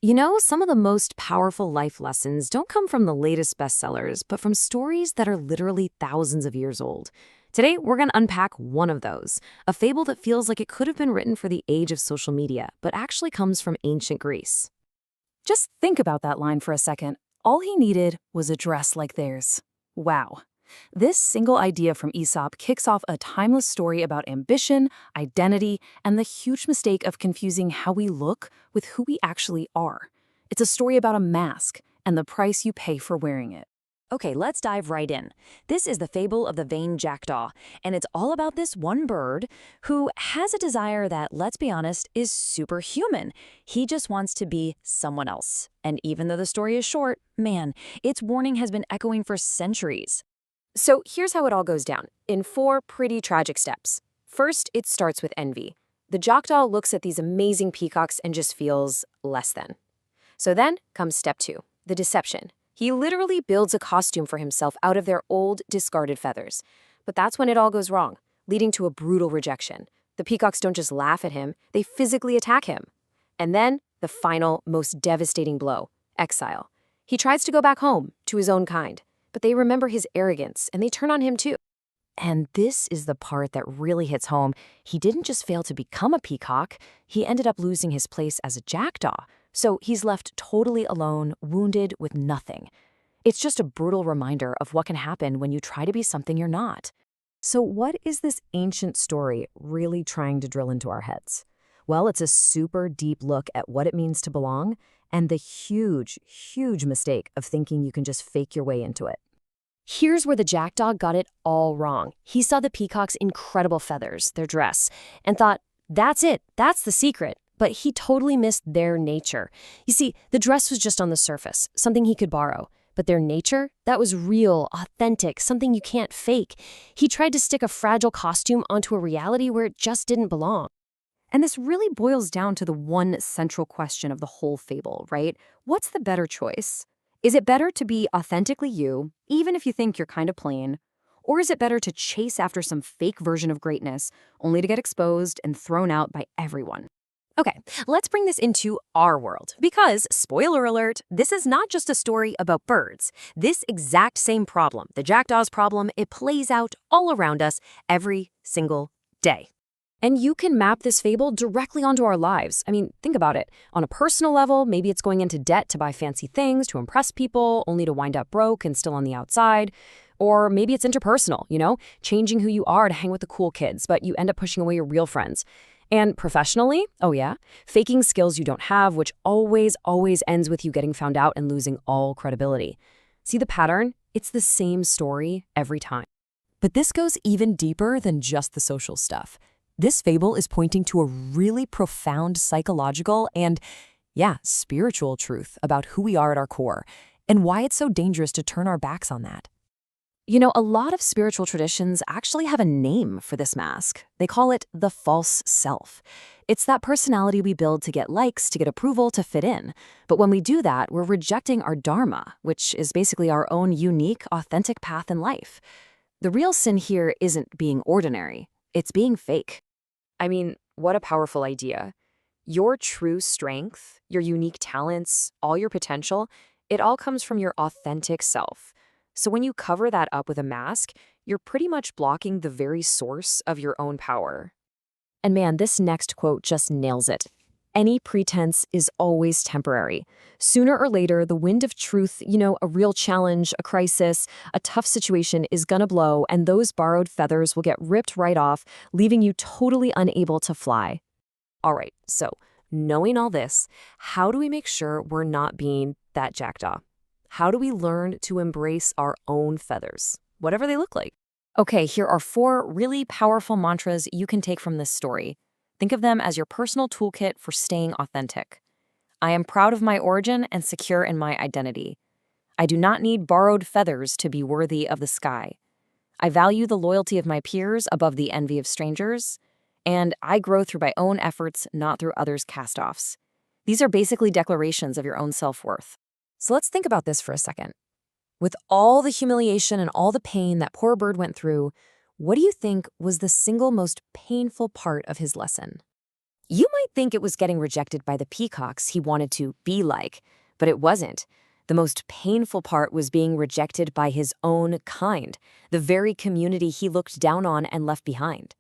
You know, some of the most powerful life lessons don't come from the latest bestsellers, but from stories that are literally thousands of years old. Today, we're going to unpack one of those, a fable that feels like it could have been written for the age of social media, but actually comes from ancient Greece. Just think about that line for a second. All he needed was a dress like theirs. Wow. This single idea from Aesop kicks off a timeless story about ambition, identity, and the huge mistake of confusing how we look with who we actually are. It's a story about a mask and the price you pay for wearing it. Okay, let's dive right in. This is the fable of the vain jackdaw, and it's all about this one bird who has a desire that, let's be honest, is superhuman. He just wants to be someone else. And even though the story is short, man, its warning has been echoing for centuries. So here's how it all goes down, in 4 pretty tragic steps. First, it starts with envy. The jackdaw looks at these amazing peacocks and just feels less than. So then comes step 2, the deception. He literally builds a costume for himself out of their old, discarded feathers. But that's when it all goes wrong, leading to a brutal rejection. The peacocks don't just laugh at him, they physically attack him. And then, the final, most devastating blow, exile. He tries to go back home, to his own kind, but they remember his arrogance, and they turn on him too. And this is the part that really hits home. He didn't just fail to become a peacock, he ended up losing his place as a jackdaw. So he's left totally alone, wounded, with nothing. It's just a brutal reminder of what can happen when you try to be something you're not. So what is this ancient story really trying to drill into our heads? Well, it's a super deep look at what it means to belong and the huge, huge mistake of thinking you can just fake your way into it. Here's where the jackdaw got it all wrong. He saw the peacock's incredible feathers, their dress, and thought, that's it, that's the secret. But he totally missed their nature. You see, the dress was just on the surface, something he could borrow. But their nature, that was real, authentic, something you can't fake. He tried to stick a fragile costume onto a reality where it just didn't belong. And this really boils down to the one central question of the whole fable, right? What's the better choice? Is it better to be authentically you, even if you think you're kind of plain? Or is it better to chase after some fake version of greatness, only to get exposed and thrown out by everyone? Okay, let's bring this into our world, because, spoiler alert, this is not just a story about birds. This exact same problem, the jackdaw's problem, it plays out all around us every single day. And you can map this fable directly onto our lives. I mean, think about it. On a personal level, maybe it's going into debt to buy fancy things to impress people, only to wind up broke and still on the outside. Or maybe it's interpersonal, changing who you are to hang with the cool kids, but you end up pushing away your real friends. And professionally, oh yeah, faking skills you don't have, which always ends with you getting found out and losing all credibility. See the pattern? It's the same story every time. But this goes even deeper than just the social stuff. This fable is pointing to a really profound psychological and, spiritual truth about who we are at our core, and why it's so dangerous to turn our backs on that. You know, a lot of spiritual traditions actually have a name for this mask. They call it the false self. It's that personality we build to get likes, to get approval, to fit in. But when we do that, we're rejecting our dharma, which is basically our own unique, authentic path in life. The real sin here isn't being ordinary. It's being fake. I mean, what a powerful idea. Your true strength, your unique talents, all your potential, it all comes from your authentic self. So when you cover that up with a mask, you're pretty much blocking the very source of your own power. And man, this next quote just nails it. Any pretense is always temporary. Sooner or later, the wind of truth, a real challenge, a crisis, a tough situation is gonna blow, and those borrowed feathers will get ripped right off, leaving you totally unable to fly. All right, so knowing all this, how do we make sure we're not being that jackdaw? How do we learn to embrace our own feathers, whatever they look like? Okay, here are 4 really powerful mantras you can take from this story. Think of them as your personal toolkit for staying authentic. I am proud of my origin and secure in my identity. I do not need borrowed feathers to be worthy of the sky. I value the loyalty of my peers above the envy of strangers. And I grow through my own efforts, not through others' cast-offs. These are basically declarations of your own self-worth. So let's think about this for a second. With all the humiliation and all the pain that poor bird went through, what do you think was the single most painful part of his lesson? You might think it was getting rejected by the peacocks he wanted to be like, but it wasn't. The most painful part was being rejected by his own kind, the very community he looked down on and left behind.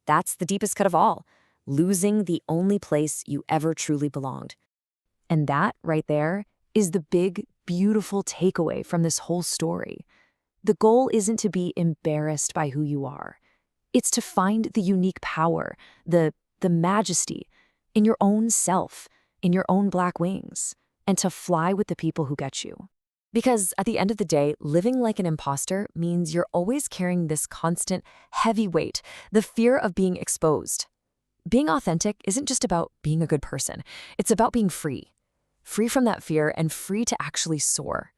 That's the deepest cut of all, losing the only place you ever truly belonged. And that, right there, is the big, beautiful takeaway from this whole story. The goal isn't to be embarrassed by who you are. It's to find the unique power, the majesty in your own self, in your own black wings, and to fly with the people who get you. Because at the end of the day, living like an imposter means you're always carrying this constant, heavy weight, the fear of being exposed. Being authentic isn't just about being a good person. It's about being free. Free from that fear and free to actually soar.